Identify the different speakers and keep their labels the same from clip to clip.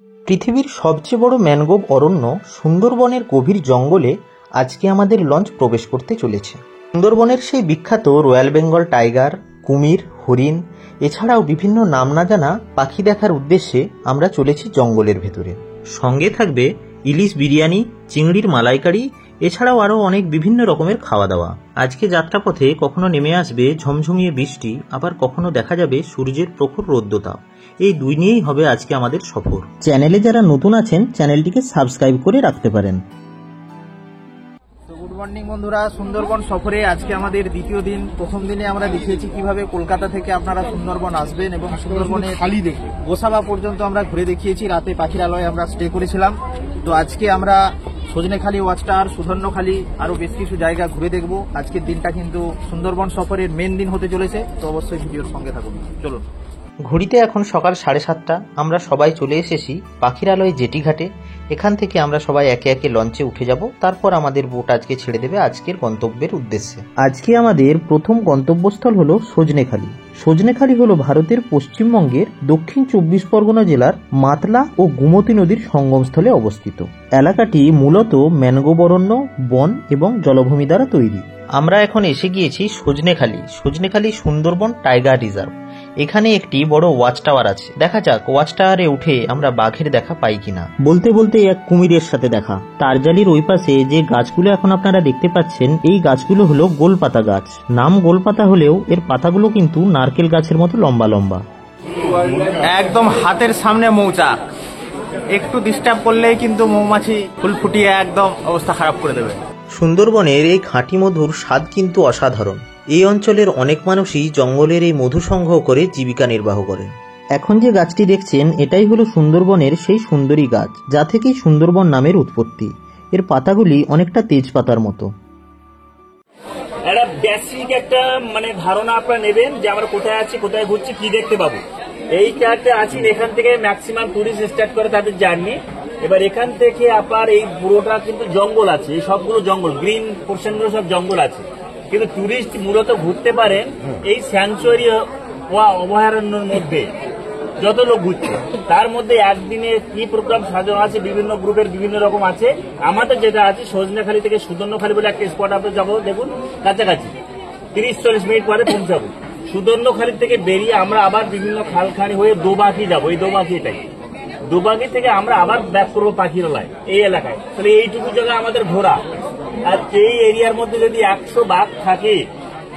Speaker 1: পৃথিবীর সবচেয়ে বড় ম্যানগ্রোভ অরণ্য সুন্দরবনের গভীর জঙ্গলে আজকে আমাদের লঞ্চ প্রবেশ করতে চলেছে। সুন্দরবনের সেই বিখ্যাত রয়্যাল বেঙ্গল টাইগার, কুমির, হরিণ এছাড়াও বিভিন্ন নাম না জানা পাখি দেখার উদ্দেশ্যে আমরা চলেছি জঙ্গলের ভেতরে। সঙ্গে থাকবে ইলিশ বিরিয়ানি, চিংড়ির মালাইকারি, এছাড়াও আরও অনেক বিভিন্ন রকমের খাওয়া দাওয়া। আজকে যাত্রাপথে কখনো নেমে আসবে ঝমঝমিয়ে বৃষ্টি, আবার কখনো দেখা যাবে সূর্যের প্রখর রৌদ্রতাপ। এই দুই নিয়েই হবে আজকে আমাদের সফর। চ্যানেলে যারা নতুন আছেন চ্যানেলটিকে সাবস্ক্রাইব করে রাখতে পারেন।
Speaker 2: গুড মর্নিং বন্ধুরা, সুন্দরবন সফরে আজকে আমাদের দ্বিতীয় দিন। প্রথম দিনে আমরা দেখিয়েছি কিভাবে কলকাতা থেকে আপনারা সুন্দরবন আসবেন এবং সুন্দরবনে খালি দেখবে গোসাবা পর্যন্ত আমরা ঘুরে দেখিয়েছি। রাতে পাখিরালয়ে আমরা স্টে করেছিলাম। তো আজকে আমরা সজনেখালি, ওয়াচ টাওয়ার, সুধন্যখালি আরো বেশ কিছু জায়গা ঘুরে দেখব। আজকের দিনটা কিন্তু সুন্দরবন সফরের মেন দিন হতে চলেছে, তো অবশ্যই ভিডিওর সঙ্গে থাকুন। চলুন।
Speaker 1: ঘড়িতে এখন সকাল 7:30। আমরা সবাই চলে এসেছি পাখিরালয় জেটি ঘাটে। এখান থেকে আমরা সবাই একে একে লঞ্চে উঠে যাব। তারপর আমাদের বোট আজকে ছেড়ে দেবে আজকের গন্তব্যের উদ্দেশ্যে। আজকে আমাদের প্রথম গন্তব্যস্থল হলো সজনেখালি। সজনেখালি হলো ভারতের পশ্চিমবঙ্গের দক্ষিণ 24 পরগনা জেলার মাতলা ও গোমতী নদীর সঙ্গমস্থলে অবস্থিত। এলাকাটি মূলত ম্যানগ্রোভ অরণ্য, বন এবং জলভূমি দ্বারা তৈরি। আমরা এখন এসে গিয়েছি সজনেখালি। Sajnekhali Sundarban tiger reserve. এখানে একটি বড় ওয়াচ টাওয়ার আছে। দেখা যাক ওয়াচ টাওয়ারে উঠে আমরা বাঘের দেখা পাই কিনা। বলতে বলতে এক কুমিরের সাথে দেখা। তারজালির ওই পাশে যে গাছগুলো এখন আপনারা দেখতে পাচ্ছেন, এই গাছগুলো হলো গোলপাতা গাছ। নাম গোলপাতা হলেও এর পাতাগুলো কিন্তু নারকেল গাছের মতো লম্বা লম্বা।
Speaker 2: একদম হাতের সামনে মৌচাক, একটু ডিস্টার্ব করলেই কিন্তু মৌমাছি ফুল ফুটিয়ে একদম অবস্থা খারাপ করে দেবে।
Speaker 1: সুন্দরবনের এই খাঁটি মধুর স্বাদ কিন্তু অসাধারণ। এই অঞ্চলের অনেক মানুষই জঙ্গলের এই মধু সংগ্রহ করে জীবিকা নির্বাহ করেন। এখন যে গাছটি দেখছেন এটাই হলো সুন্দরবনের সেই সুন্দরী গাছ, যা থেকেই সুন্দরবন নামের উৎপত্তি। এর পাতাগুলি অনেকটা তেজপাতার মতো।
Speaker 3: একটা বেসিক একটা ধারণা আপনারা নেবেন যে আমরা কোথায় আছি, কোথায় ঘুরছি, কি দেখতে পাবো। এই কারতে আছি, এখান থেকে ম্যাক্সিমাম টুরিস্ট স্টার্ট করে তাদের জার্নি। এবার এখান থেকে আপনার এই পুরোটা কিন্তু জঙ্গল আছে, এই সবগুলো জঙ্গল, গ্রিন পোর্শনগুলো সব জঙ্গল আছে। কিন্তু টুরিস্ট মূলত ঘুরতে পারেন এই স্যাংচুয়ারি অভয়ারণ্যের মধ্যে। যত লোক ঘুরছে তার মধ্যে একদিনে কি প্রোগ্রাম সাজানো আছে, বিভিন্ন গ্রুপের বিভিন্ন রকম আছে। আমাদের যেটা আছে সজনেখালি থেকে সুধন্যখালি বলে একটা স্পট আপনি যাবো, দেখুন কাছাকাছি 30-40 মিনিট পরে পৌঁছাবো। সুধন্যখালি থেকে বেরিয়ে আমরা আবার বিভিন্ন খালখানি হয়ে দোবাকি যাবো। এই দোবাকি এটাই, দোবাকি থেকে আমরা আবার ব্যাক করবো পাখিরালয় এই এলাকায়। তাহলে এইটুকু জায়গা আমাদের ঘোরা। আর এই এরিয়ার মধ্যে যদি 100 বাঘ থাকে,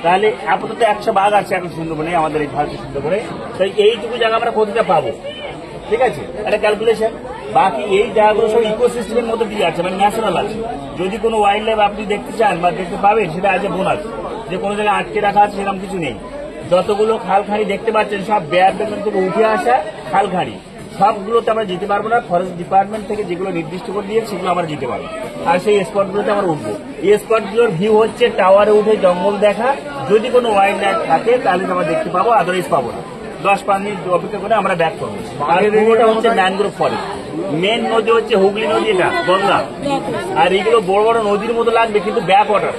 Speaker 3: তাহলে আপাতত 100 বাঘ আছে এখন সুন্দরবনে, আমাদের এই ভারতের সুন্দরবনে। তাই এইটুকু জায়গা আমরা কোথাটা পাবো, ঠিক আছে, একটা ক্যালকুলেশন। বাকি এই জায়গাগুলো সব ইকোসিস্টেমের মধ্যে দিয়ে আছে, ন্যাচারাল আছে। যদি কোনো ওয়াইল্ড লাইফ আপনি দেখতে চান বা দেখতে পাবেন, সেটা আছে বোনাস। যে কোনো জায়গায় আটকে রাখা আছে সেরকম কিছু নেই। যতগুলো খালখানি দেখতে পাচ্ছেন সব বেয়ার বেঙ্গল থেকে উঠে আসা খালখানি। সবগুলোতে আমরা যেতে পারবো না, ফরেস্ট ডিপার্টমেন্ট থেকে যেগুলো নির্দিষ্ট করে দিয়েছে সেগুলো আমরা যেতে পারবো। আর সেই স্পটগুলোতে আমরা উঠবো। এই স্পটগুলোর ভিউ হচ্ছে টাওয়ারে উঠে জঙ্গল দেখা। যদি কোনো ওয়াইল্ড লাইফ থাকে তাহলে আমরা দেখতে পাবো, আদারওয়াইজ পাবো না। 10-5 মিনিট অপেক্ষা করে আমরা ব্যাক করবো। আর পুরোটা হচ্ছে ম্যানগ্রোভ ফরেস্ট। মেন নদী হচ্ছে হুগলি নদী, এটা গঙ্গা। আর এইগুলো বড় বড় নদীর মতো লাগবে, কিন্তু ব্যাক ওয়াটার।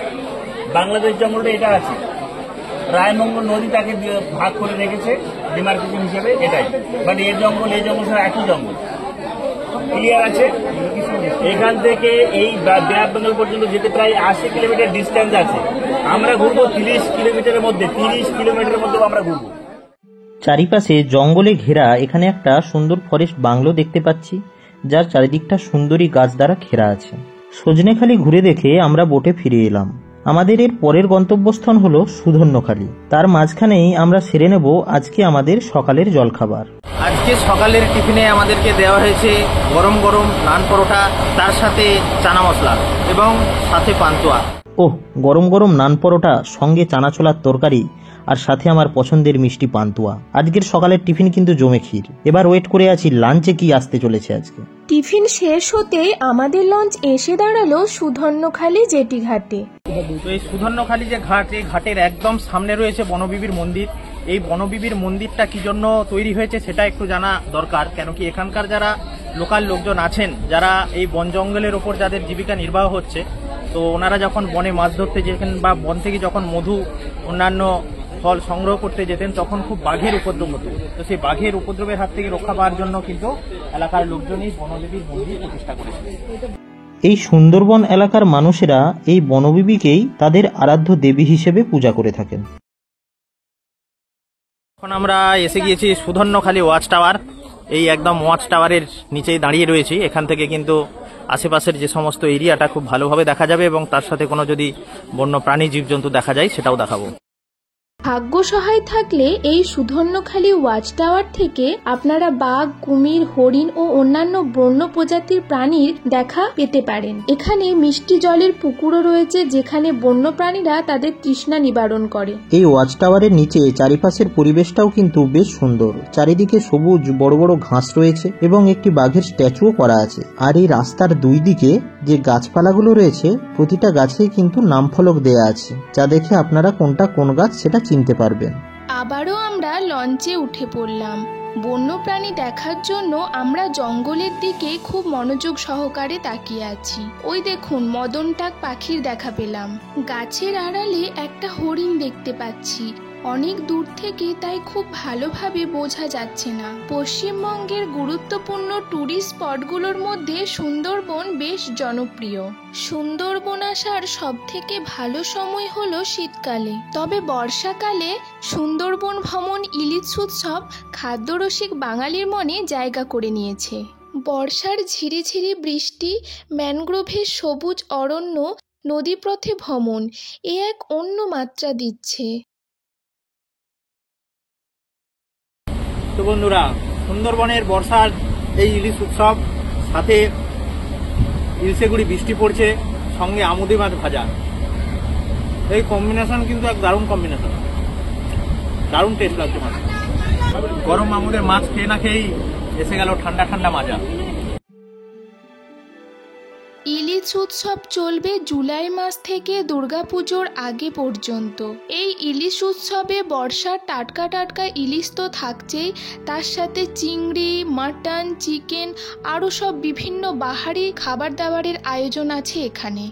Speaker 3: বাংলাদেশ জঙ্গলটা এটা আছে, রায়মঙ্গল নদী তাকে ভাগ করে রেখেছে ডিমার্কেশন হিসেবে, এটাই। বাট এই জঙ্গল সব একই জঙ্গল, ক্লিয়ার আছে। এখান থেকে এই বেয়ার বেঙ্গল পর্যন্ত যেতে প্রায় 80 কিলোমিটার ডিস্টেন্স আছে। আমরা ঘুরবো 30 কিলোমিটারের মধ্যে, 30 কিলোমিটারের মধ্যে আমরা ঘুরবো।
Speaker 1: চারিপাশে জঙ্গলে ঘেরা এখানে একটা সুন্দর ফরেস্ট বাংলো দেখতে পাচ্ছি, যার চারিদিকটা সুন্দরী গাছ দ্বারা ঘেরা আছে। সজনেখালি ঘুরে দেখে আমরা বোটে ফিরে এলাম। আমাদের এর পরের গন্তব্যস্থান হলো সুধন্যখালি। তার মাঝখানেই আমরা সেরে নেব আজকে আমাদের সকালের জলখাবার।
Speaker 2: আজকে সকালের টিফিনে আমাদেরকে দেওয়া হয়েছে গরম গরম নান পরোটা, তার সাথে চানা মশলা এবং সাথে পান্তুয়া।
Speaker 1: ওহ, গরম গরম নান পরোটা, সঙ্গে চানা ছোলার তরকারি, আর সাথে আমার পছন্দের মিষ্টি পান্তুয়া। আজকের সকালের টিফিন কিন্তু জমে ক্ষীর। এবার ওয়েট করে আছি লাঞ্চে কি আসতে চলেছে আজকে।
Speaker 4: টিফিন শেষ হতে আমাদের লঞ্চ এসে দাঁড়ালো সুধন্যখালি জেটি ঘাটে।
Speaker 2: তো এই সুধন্যখালি যে ঘাট, এই ঘাটের একদম সামনে রয়েছে বনবিবির মন্দির। এই বনবিবির মন্দিরটা কি জন্য তৈরি হয়েছে সেটা একটু জানা দরকার, কেন কি এখানকার যারা লোকাল লোকজন আছেন, যারা এই বন জঙ্গলের ওপর যাদের জীবিকা নির্বাহ হচ্ছে, তো ওনারা যখন বনে মাছ ধরতে যেতেন বা বন থেকে যখন মধু, অন্যান্য ফল সংগ্রহ করতে যেতেন তখন খুব বাঘের উপদ্রব হতো। তো সেই বাঘের উপদ্রবের হাত থেকে রক্ষা পাওয়ার জন্য কিন্তু এলাকার লোকজনই বনদেবীর মন্দির প্রতিষ্ঠা করেছে।
Speaker 1: এই সুন্দরবন এলাকার মানুষেরা এই বনবিবিকেই তাদের আরাধ্য দেবী হিসেবে পূজা করে থাকেন।
Speaker 2: এখন আমরা এসে গিয়েছি সুধন্যখালী ওয়াচ টাওয়ার। এই একদম ওয়াচ টাওয়ারের নিচেই দাঁড়িয়ে রয়েছি। এখান থেকে কিন্তু আশেপাশের যে সমস্ত এরিয়াটা খুব ভালোভাবে দেখা যাবে এবং তার সাথে কোনো যদি বন্য প্রাণী জীবজন্তু দেখা যায় সেটাও দেখাবো।
Speaker 4: ভাগ্য সহায় থাকলে এই সুধন্যখালী ওয়াচ টাওয়ার থেকে আপনারা বাঘ, কুমির, হরিণ ও অন্যান্য বন্য প্রজাতির প্রাণীর দেখা পেতে পারেন। এখানে মিষ্টি জলের পুকুরও রয়েছে, যেখানে বন্য প্রাণীরা তাদের তৃষ্ণা নিবারণ করে।
Speaker 1: এই ওয়াচ টাওয়ারের নিচে চারিপাশের পরিবেশটাও কিন্তু বেশ সুন্দর। চারিদিকে সবুজ বড় বড় ঘাস রয়েছে এবং একটি বাঘের স্ট্যাচুও করা আছে। আর এই রাস্তার দুই দিকে যে গাছপালাগুলো রয়েছে প্রতিটা গাছেই কিন্তু নাম ফলক দেয়া আছে, যা দেখে আপনারা কোনটা কোন গাছ সেটা চিনতে পারবেন।
Speaker 4: আবারও আমরা লঞ্চে উঠে পড়লাম। বন্যপ্রাণী দেখার জন্য আমরা জঙ্গলের দিকে খুব মনোযোগ সহকারে তাকিয়ে আছি। ওই দেখুন, মদনটাক পাখির দেখা পেলাম। গাছের আড়ালে একটা হরিণ দেখতে পাচ্ছি, অনেক দূর থেকে তাই খুব ভালোভাবে বোঝা যাচ্ছে না। পশ্চিমবঙ্গের গুরুত্বপূর্ণ টুরিস্ট স্পটগুলোর মধ্যে সুন্দরবন বেশ জনপ্রিয়। সুন্দরবন আসার সব থেকে ভালো সময় হলো শীতকালে, তবে বর্ষাকালে সুন্দরবন ভ্রমণ ইলিশ উৎসব খাদ্যরসিক বাঙালির মনে জায়গা করে নিয়েছে। বর্ষার ঝিরিঝিরি বৃষ্টি, ম্যানগ্রোভের সবুজ অরণ্য, নদীপথে ভ্রমণ এ এক অন্য মাত্রা দিচ্ছে।
Speaker 2: তো বন্ধুরা, সুন্দরবনের বর্ষার এই ইলিশ উৎসব, সাথে ইলিশে গুড়ি বৃষ্টি পড়ছে, সঙ্গে আমুদি মাছ ভাজা, এই কম্বিনেশন কিন্তু এক দারুণ কম্বিনেশন, দারুণ টেস্ট লাগছে মাছ। গরম আমুদের মাছ খেয়ে না খেয়েই এসে গেল ঠান্ডা ঠান্ডা মাজা।
Speaker 4: ইলিশ উৎসব চলবে জুলাই মাস থেকে দুর্গাপুজোর আগে পর্যন্ত। এই ইলিশ উৎসবে বর্ষার টাটকা টাটকা ইলিশ তো থাকছেই, তার সাথে চিংড়ি, মাটন, চিকেন আরও সব বিভিন্ন বাহারি খাবার দাবারের আয়োজন আছে এখানে।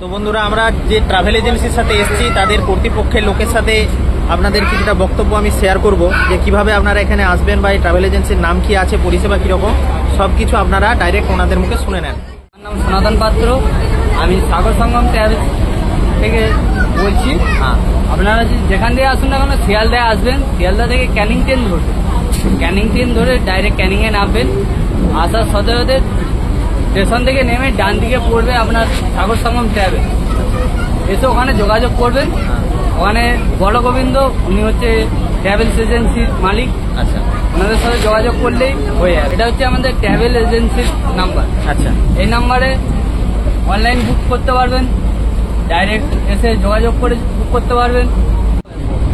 Speaker 2: তো বন্ধুরা, আমরা যে ট্রাভেল এজেন্সির সাথে এসেছি তাদের কর্তৃপক্ষের লোকের সাথে আপনাদের কিছুটা বক্তব্য আমি শেয়ার করব, যে কিভাবে আপনারা এখানে আসবেন বা এই ট্রাভেল এজেন্সির নাম কি আছে, পরিষেবা কীরকম, সব কিছু আপনারা ডাইরেক্ট ওনাদের মুখে শুনে নেন।
Speaker 5: আমার নাম সনাতন পাত্র, আমি সাগর সঙ্গম ট্রাভেল থেকে বলছি। আপনারা যেখান থেকে আসুন না কেন, শিয়ালদায় আসবেন, শিয়ালদা থেকে ক্যানিং ট্রেন ধরে ডাইরেক্ট ক্যানিংয়ে নামবেন। আসার সাথে সাথে স্টেশন থেকে নেমে ডান দিকে পড়বে আপনার সাগর সঙ্গম ট্রাভেল, এসে ওখানে যোগাযোগ করবেন। ওখানে বড় গোবিন্দ, উনি হচ্ছে ট্রাভেলস এজেন্সির মালিক।
Speaker 2: আচ্ছা,
Speaker 5: ওনাদের সাথে যোগাযোগ করলেই হয়ে যাবে। এটা হচ্ছে আমাদের ট্রাভেল এজেন্সির নাম্বার।
Speaker 2: আচ্ছা,
Speaker 5: এই নাম্বারে অনলাইন বুক করতে পারবেন, ডাইরেক্ট এসে যোগাযোগ করে বুক করতে পারবেন।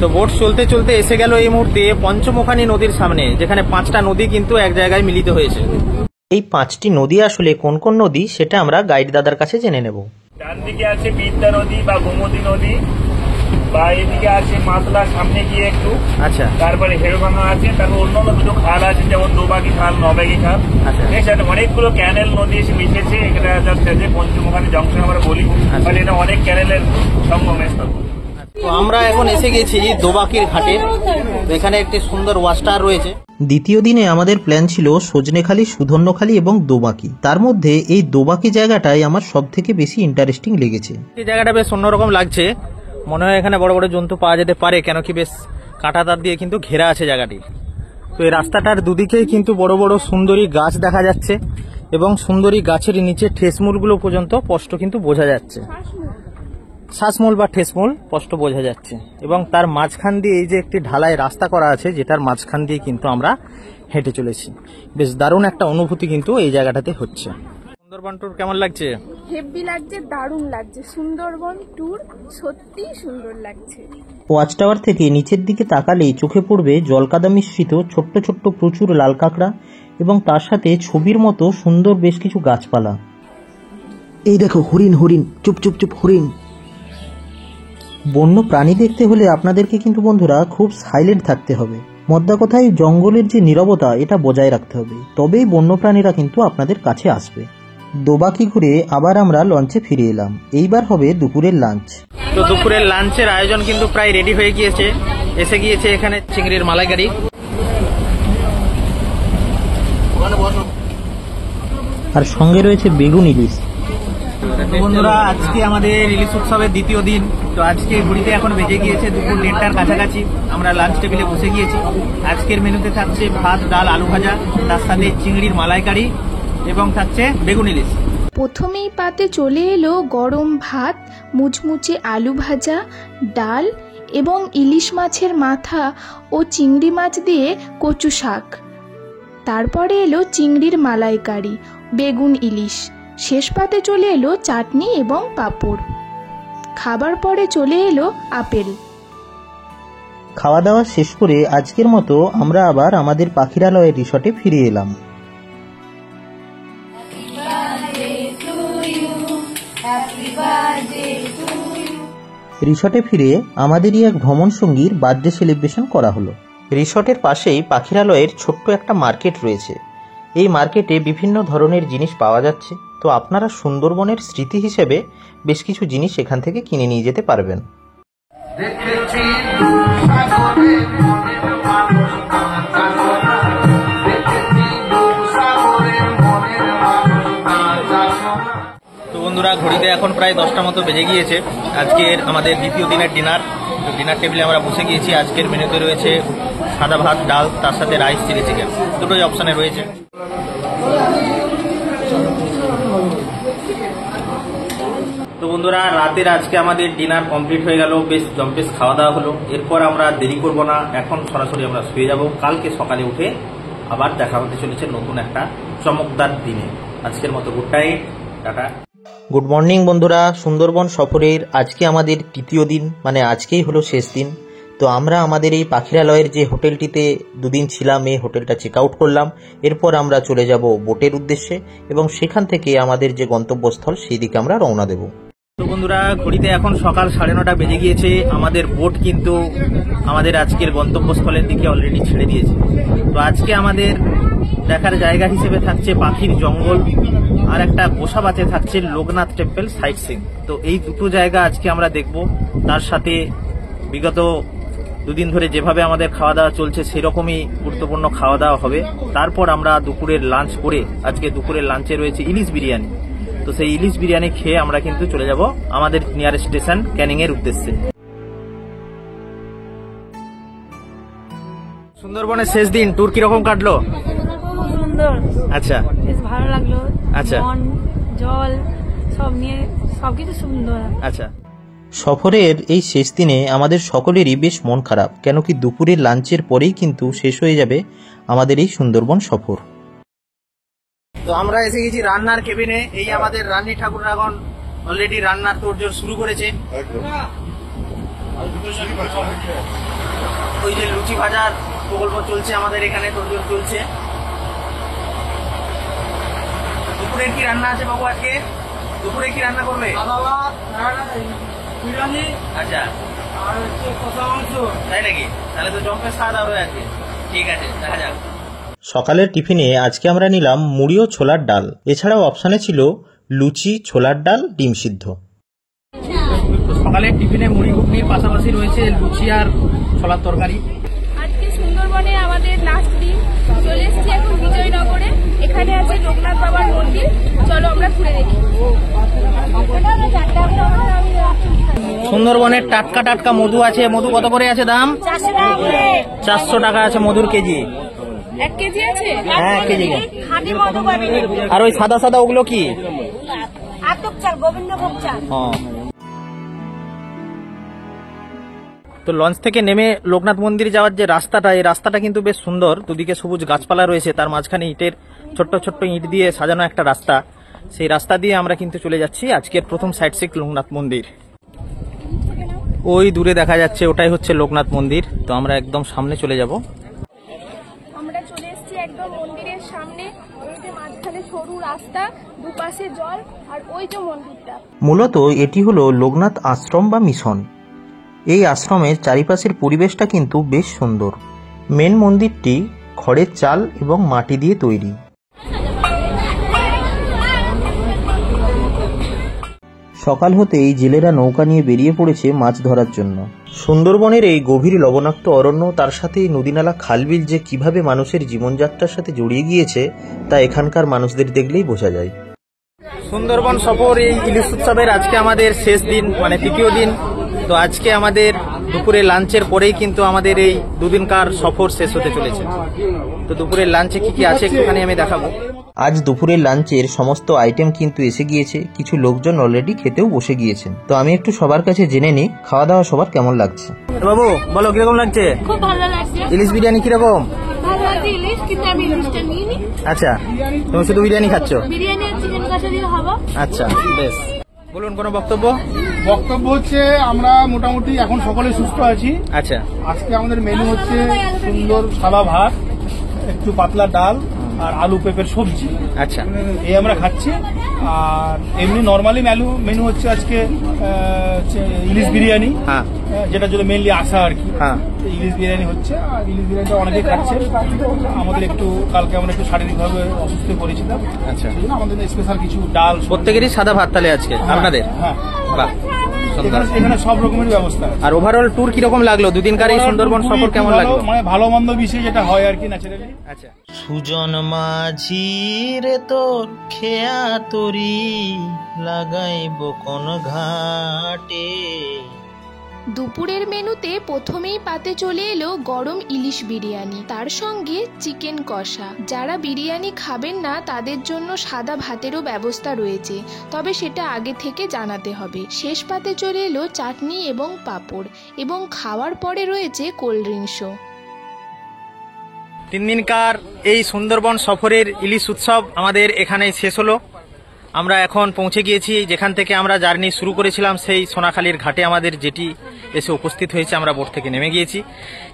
Speaker 2: তো বোট চলতে চলতে এসে গেল এই মুহূর্তে পঞ্চমুখানী নদীর সামনে, যেখানে 5টা নদী কিন্তু এক জায়গায় মিলিত হয়েছে।
Speaker 1: এই 5টি নদী আসলে কোন কোন নদী সেটা আমরা গাইড দাদার কাছে জেনে নেব।
Speaker 3: ডান দিকে আছে বিদ্যা নদী বা গোমতী নদী, বা এদিকে আছে মাতলা সামনে গিয়ে একটু,
Speaker 2: আচ্ছা,
Speaker 3: তারপরে হেড়ভাঙা আছে, তারপর অন্যান্য দুটো খাল আছে, যেমন দোবাকি খাল, নবাকি খাল।
Speaker 2: আচ্ছা,
Speaker 3: এর সাথে অনেকগুলো ক্যানেল নদী এসে মিশেছে। এটা জাস্ট যে পঞ্চমুখানী জংশন আমরা বলি, মানে এটা অনেক ক্যানেলের সঙ্গমস্থল।
Speaker 2: তো আমরা এখন এসে গেছি দোবাকির ঘাটে। এখানে একটি সুন্দর ওয়াচ টাওয়ার রয়েছে।
Speaker 1: দ্বিতীয় দিনে আমাদের প্ল্যান ছিল সজনেখালি, সুধন্যখালি এবং দোবাকি। তার মধ্যে এই দোবাকি জায়গাটাই আমার সব থেকে বেশি ইন্টারেস্টিং লেগেছে।
Speaker 2: এই জায়গাটা বেশ অন্যরকম লাগছে, মনে হয় এখানে বড় বড় জন্তু পাওয়া যেতে পারে, কেন কি বেশ কাঁটা তার দিয়ে কিন্তু ঘেরা আছে জায়গাটি। তো এই রাস্তাটার দুদিকেই কিন্তু বড় বড় সুন্দরী গাছ দেখা যাচ্ছে এবং সুন্দরী গাছের নিচে ঠেসমূলগুলো পর্যন্ত স্পষ্ট কিন্তু বোঝা যাচ্ছে। শ্বাসমূল বা ঠেসমূল স্পষ্ট বোঝা যাচ্ছে এবং তার মাঝখান দিয়ে এই যে একটি ঢালাই রাস্তা করা আছে, যেটার মাঝখান দিয়ে কিন্তু আমরা হেঁটে চলেছি। বেশ দারুণ একটা অনুভূতি কিন্তু এই জায়গাটাতে হচ্ছে। সুন্দরবন ট্যুর কেমন লাগছে?
Speaker 4: হেভি লাগছে, দারুণ লাগছে। সুন্দরবন ট্যুর সত্যি সুন্দর লাগছে।
Speaker 1: ওয়াচ টাওয়ার থেকে নিচের দিকে তাকালেই চোখে পড়বে জলকাদা মিশ্রিত ছোট্ট ছোট্ট প্রচুর লাল কাঁকড়া এবং তার সাথে ছবির মতো সুন্দর বেশ কিছু গাছপালা। এই দেখো হরিণ, হরিণ, চুপ চুপ চুপ, হরিণ। বন্য প্রাণী দেখতে হলে আপনাদেরকে কিন্তু বন্ধুরা খুব সাইলেন্ট থাকতে হবে। মোদ্দা কথায় জঙ্গলের যে নীরবতা, এটা বজায় রাখতে হবে, তবেই বন্য প্রাণীরা কিন্তু আপনাদের কাছে আসবে। দোবাকি ঘুরে আবার আমরা লঞ্চে ফিরে এলাম। এইবার হবে দুপুরের লাঞ্চ।
Speaker 2: তো দুপুরের লাঞ্চের আয়োজন কিন্তু প্রায় রেডি হয়ে গিয়েছে। এসে গিয়েছে এখানে চিংড়ির মালাইকারি,
Speaker 1: আর সঙ্গে রয়েছে বেগুন ইলিশ।
Speaker 2: বন্ধুরা আজকে আমাদের ইলিশ উৎসবের দ্বিতীয় দিন। তো আজকে ঘুরিতে এখন বেজে গিয়েছে দুপুর 1টার কাছাকাছি। আমরা লাঞ্চ টেবিলে বসে গিয়েছি। আজকের মেনুতে থাকছে ভাত, ডাল, আলু ভাজা, তার সাথে চিংড়ির মালাইকারি এবং থাকছে বেগুন ইলিশ।
Speaker 4: প্রথমেই পাতে চলে এলো গরম ভাত, মুচমুচে আলু ভাজা, ডাল এবং ইলিশ মাছের মাথা ও চিংড়ি মাছ দিয়ে কচু শাক। তারপরে এলো চিংড়ির মালাইকারি, বেগুন ইলিশ। শেষ পাতে চলে এলো চাটনি এবং পাঁপড়। খাবার পরে চলে এলো আপেল।
Speaker 1: খাওয়া দাওয়া শেষ করে আজকের মতো আমরা আবার আমাদের পাখিরালয়ের রিসর্টে ফিরে এলাম। রিসর্টে ফিরে আমাদেরই এক ভ্রমণ সঙ্গীর বার্থডে সেলিব্রেশন করা হলো। রিসর্টের পাশেই পাখিরালয়ের ছোট্ট একটা মার্কেট রয়েছে। এই মার্কেটে বিভিন্ন ধরনের জিনিস পাওয়া যাচ্ছে। তো আপনারা সুন্দরবনের স্মৃতি হিসেবে বেশ কিছু জিনিস এখান থেকে কিনে নিয়ে যেতে পারবেন।
Speaker 2: তো বন্ধুরা ঘড়িতে এখন প্রায় 10টা মতো বেজে গিয়েছে। আজকের আমাদের দ্বিতীয় দিনের ডিনার। তো ডিনার টেবিলে আমরা বসে গিয়েছি। আজকের মেনুতে রয়েছে সাদা ভাত, ডাল, তার সাথে রাইস, চিলি চিকেন, দুটোই অপশানে রয়েছে। তো বন্ধুরা রাতের আজকে আমাদের ডিনার কমপ্লিট হয়ে গেল। বেশ জম্পেশ খাওয়া দাওয়া হলো। এরপর আমরা দেরি করব না, এখন সরাসরি আমরা শুয়ে যাব। কালকে সকালে উঠে আবার দেখা হতে চলেছে নতুন একটা চমকদার দিনে। আজকের মতো good night, tata.
Speaker 1: Good morning বন্ধুরা। সুন্দরবন সফরের আজকে আমাদের তৃতীয় দিন, মানে আজকেই হলো শেষ দিন। তো আমরা আমাদের এই পাখিরালয়ের যে হোটেলটিতে দুদিন ছিলাম, এই হোটেলটা চেক আউট করলাম। এরপর আমরা চলে যাব বোটের উদ্দেশ্যে এবং সেখান থেকে আমাদের যে গন্তব্যস্থল সেই দিকে আমরা রওনা দেব।
Speaker 2: তো বন্ধুরা ঘড়িতে এখন সকাল 9:30 বেজে গিয়েছে। আমাদের বোট কিন্তু আমাদের আজকের গন্তব্যস্থলের দিকে অলরেডি ছেড়ে দিয়েছে। তো আজকে আমাদের দেখার জায়গা হিসেবে থাকছে পাখির জঙ্গল, আর একটা গোসাবাতে থাকছে লোকনাথ টেম্পল সাইট সিন। তো এই দুটো জায়গা আজকে আমরা দেখব। তার সাথে বিগত দুদিন ধরে যেভাবে আমাদের খাওয়া দাওয়া চলছে সেরকমই গুরুত্বপূর্ণ খাওয়া দাওয়া হবে। তারপর আমরা দুপুরের লাঞ্চ করে, আজকে দুপুরের লাঞ্চে রয়েছে ইলিশ বিরিয়ানি। তো সেই ইলিশ বিরিয়ানি খেয়ে আমরা কিন্তু চলে যাব আমাদের নিয়ারেস্ট স্টেশন ক্যানিং এর উদ্দেশ্যে। সুন্দরবনের শেষ দিন ট্যুর কিরকম কাটলো?
Speaker 6: সুন্দর,
Speaker 2: আচ্ছা,
Speaker 6: বেশ ভালো লাগলো।
Speaker 2: আচ্ছা।
Speaker 6: বন, জল সব নিয়ে সবকিছু সুন্দর।
Speaker 2: আচ্ছা,
Speaker 1: সফরের এই শেষ দিনে আমাদের সকলেরই বেশ মন খারাপ, কেন কি দুপুরের লাঞ্চের পরেই কিন্তু শেষ হয়ে যাবে আমাদের এই সুন্দরবন সফর।
Speaker 2: তো আমরা এসে গেছি রান্নার কেবিনে। এই আমাদের রানী ঠাকুর এখন অলরেডি রান্নার তোড়জোড় শুরু করেছে। ওই যে লুচি ভাজার প্রকল্প চলছে আমাদের এখানে, তোড়জোড় চলছে। দুপুরের কি রান্না আছে বাবু আজকে? দুপুরে কি রান্না করবে? আচ্ছা, তাই নাকি? তাহলে তো জম্পেশ খাওয়া দাওয়া হয়ে আছে। ঠিক আছে, দেখা যাক।
Speaker 1: সকালের টিফিনে আজকে আমরা নিলাম মুড়ি ও ছোলার ডাল। এছাড়াও অপশানে ছিল লুচি, ছোলার ডাল, ডিম সিদ্ধ।
Speaker 2: সকালের টিফিনে মুড়ি ঘুগনির পাশাপাশি রয়েছে লুচি আর ছোলার তরকারি।
Speaker 4: আজকে সুন্দরবনে আমাদের লাস্ট দিন। চলে এসেছি এখন বিজয়নগরে। এখানে আছে লোকনাথ বাবার মন্দির। চলো আমরা ঘুরে দেখি।
Speaker 2: সুন্দরবনের টাটকা টাটকা মধু আছে। মধু কত করে আছে দাম? 400 টাকা আছে মধুর কেজি।
Speaker 4: 1 কেজি আছে?
Speaker 2: হ্যাঁ, 1 কেজি।
Speaker 6: খাঁটি মধু পাবেন।
Speaker 2: আর ওই সাদা সাদা ওগুলো কি?
Speaker 6: আতপ চাল, গোবিন্দভোগ চাল।
Speaker 2: তো লঞ্চ থেকে নেমে লোকনাথ মন্দির যাওয়ার যে রাস্তাটা, এই রাস্তাটা কিন্তু বেশ সুন্দর। দুদিকে সবুজ গাছপালা রয়েছে, তার মাঝখানে ইটের ছোট্ট ছোট্ট ইট দিয়ে সাজানো একটা রাস্তা। সেই রাস্তা দিয়ে আমরা কিন্তু চলে যাচ্ছি আজকের প্রথম সাইট সিন লোকনাথ মন্দির। ওই দূরে দেখা যাচ্ছে, ওটাই হচ্ছে লোকনাথ মন্দির। তো আমরা একদম সামনে চলে যাব।
Speaker 4: আমরা চলে এসেছি একদম মন্দিরের সামনে। এই যে মাঝখানে সরু রাস্তা, দুপাশে জল, আর ওই যে মন্দিরটা।
Speaker 1: মূলত এটি হলো লোকনাথ আশ্রম বা মিশন। এই আশ্রমের চারিপাশের পরিবেশটা কিন্তু বেশ সুন্দর। মেন মন্দিরটি খড়ের চাল এবং মাটি দিয়ে তৈরি। সকাল হতেই জেলেরা নৌকা নিয়ে বেরিয়ে পড়েছে মাছ ধরার জন্য। সুন্দরবনের এই গভীর লবণাক্ত অরণ্য, তার সাথে এই নদীনালা খালবিল যে কিভাবে মানুষের জীবনযাত্রার সাথে জড়িয়ে গিয়েছে তা এখানকার মানুষদের দেখলেই বোঝা যায়।
Speaker 2: সুন্দরবন সফর এই ইলিশ উৎসবের আজকে আমাদের শেষ দিন, মানে তৃতীয় দিন। তো আজকে আমাদের দুপুরে লাঞ্চের পরেই কিন্তু আমাদের এই দুদিনকার সফর শেষ হতে চলেছে। তো দুপুরের লাঞ্চে কি কি আছে একটুখানি আমি দেখাবো।
Speaker 1: আজ দুপুরের লাঞ্চের সমস্ত আইটেম কিন্তু এসে গিয়েছে, কিছু লোকজন অলরেডি খেতেও বসে গিয়েছেন। তো আমি একটু সবার কাছে জেনে নিই খাওয়া দাওয়া সবার কেমন লাগছে।
Speaker 2: বাবু বলো কিরকম লাগছে?
Speaker 6: খুব ভালো লাগছে।
Speaker 2: ইলিশ বিরিয়ানি কিরকম?
Speaker 6: ভালো লাগছে ইলিশ, কিন্তু আমি ইলিশটা নিইনি।
Speaker 2: আচ্ছা, তুমি শুধু বিরিয়ানি খাচ্ছ?
Speaker 6: বিরিয়ানি আর চিকেন কষা দিয়ে হবে।
Speaker 2: আচ্ছা বেশ, বলুন কোনো বক্তব্য?
Speaker 7: বক্তব্য হচ্ছে আমরা মোটামুটি এখন সকলে সুস্থ আছি।
Speaker 2: আচ্ছা,
Speaker 7: আজকে আমাদের মেনু হচ্ছে সুন্দর সাদা ভাত, একটু পাতলা ডাল আর আলু পেঁপের সবজি।
Speaker 2: আচ্ছা,
Speaker 7: এই আমরা খাচ্ছি। আর এমনি নর্মালি মেনু হচ্ছে আজকে ইলিশ বিরিয়ানি,
Speaker 2: হ্যাঁ
Speaker 7: যেটার জন্য মেনলি আসা আর কি।
Speaker 2: হ্যাঁ,
Speaker 7: ইলিশ বিরিয়ানি হচ্ছে, আর ইলিশ বিরিয়ানিটা অনেকেই খাচ্ছে। আমাদের একটু কালকে আমরা একটু শারীরিকভাবে অসুস্থ করেছিলাম,
Speaker 2: আচ্ছা,
Speaker 7: সেই জন্য আমাদের স্পেশাল কিছু ডাল।
Speaker 2: প্রত্যেকেরই সাদা ভাত তাহলে আজকে আপনাদের?
Speaker 7: হ্যাঁ,
Speaker 2: বাহ,
Speaker 7: এখানে সব রকমের ব্যবস্থা।
Speaker 2: আর ওভারঅল ট্যুর কিরকম লাগলো? দুদিনকার এই সুন্দরবন সফর কেমন লাগলো?
Speaker 7: মানে ভালো মন্দ বিষয় যেটা হয় আর কি, ন্যাচারালি।
Speaker 2: আচ্ছা,
Speaker 1: সুজন মাঝি রে তোর খেয়া তরি লাগাইব কোন ঘাটে।
Speaker 4: দুপুরের মেনুতে প্রথমেই পাতে চলে এলো গরম ইলিশ বিরিয়ানি, তার সঙ্গে চিকেন কষা। যারা বিরিয়ানি খাবেন না তাদের জন্য সাদা ভাতেরও ব্যবস্থা রয়েছে, তবে সেটা আগে থেকে জানাতে হবে। শেষ পাতে চলে এলো চাটনি এবং পাঁপড়, এবং খাওয়ার পরে রয়েছে কোল্ড ড্রিঙ্কসও।
Speaker 2: 3 দিনকার এই সুন্দরবন সফরের ইলিশ উৎসব আমাদের এখানে শেষ হলো। আমরা এখন পৌঁছে গিয়েছি যেখান থেকে আমরা জার্নি শুরু করেছিলাম, সেই সোনাখালীর ঘাটে আমাদের যেটি এসে উপস্থিত হয়েছে। আমরা বোট থেকে নেমে গিয়েছি।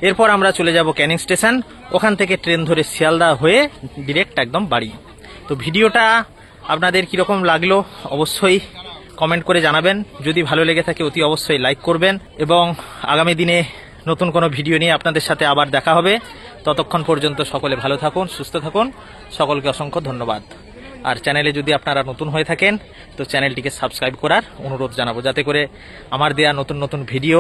Speaker 2: এরপর আমরা চলে যাব ক্যানিং স্টেশন, ওখান থেকে ট্রেন ধরে শিয়ালদা হয়ে ডিরেক্ট একদম বাড়ি। তো ভিডিওটা আপনাদের কীরকম লাগলো অবশ্যই কমেন্ট করে জানাবেন। যদি ভালো লেগে থাকে অতি অবশ্যই লাইক করবেন, এবং আগামী দিনে নতুন কোনো ভিডিও নিয়ে আপনাদের সাথে আবার দেখা হবে। ততক্ষণ পর্যন্ত সকলে ভালো থাকুন, সুস্থ থাকুন। সকলকে অসংখ্য ধন্যবাদ। আর চ্যানেলে যদি আপনারা নতুন হয়ে থাকেন তো চ্যানেলটিকে সাবস্ক্রাইব করার অনুরোধ জানাবো, যাতে করে আমার দেয়া নতুন নতুন ভিডিও,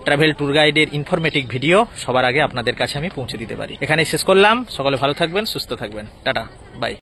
Speaker 2: ট্রাভেল ট্যুর গাইডের ইনফরমেটিভ ভিডিও সবার আগে আপনাদের কাছে আমি পৌঁছে দিতে পারি। এখানে শেষ করলাম। সকলে ভালো থাকবেন, সুস্থ থাকবেন। Tata, by.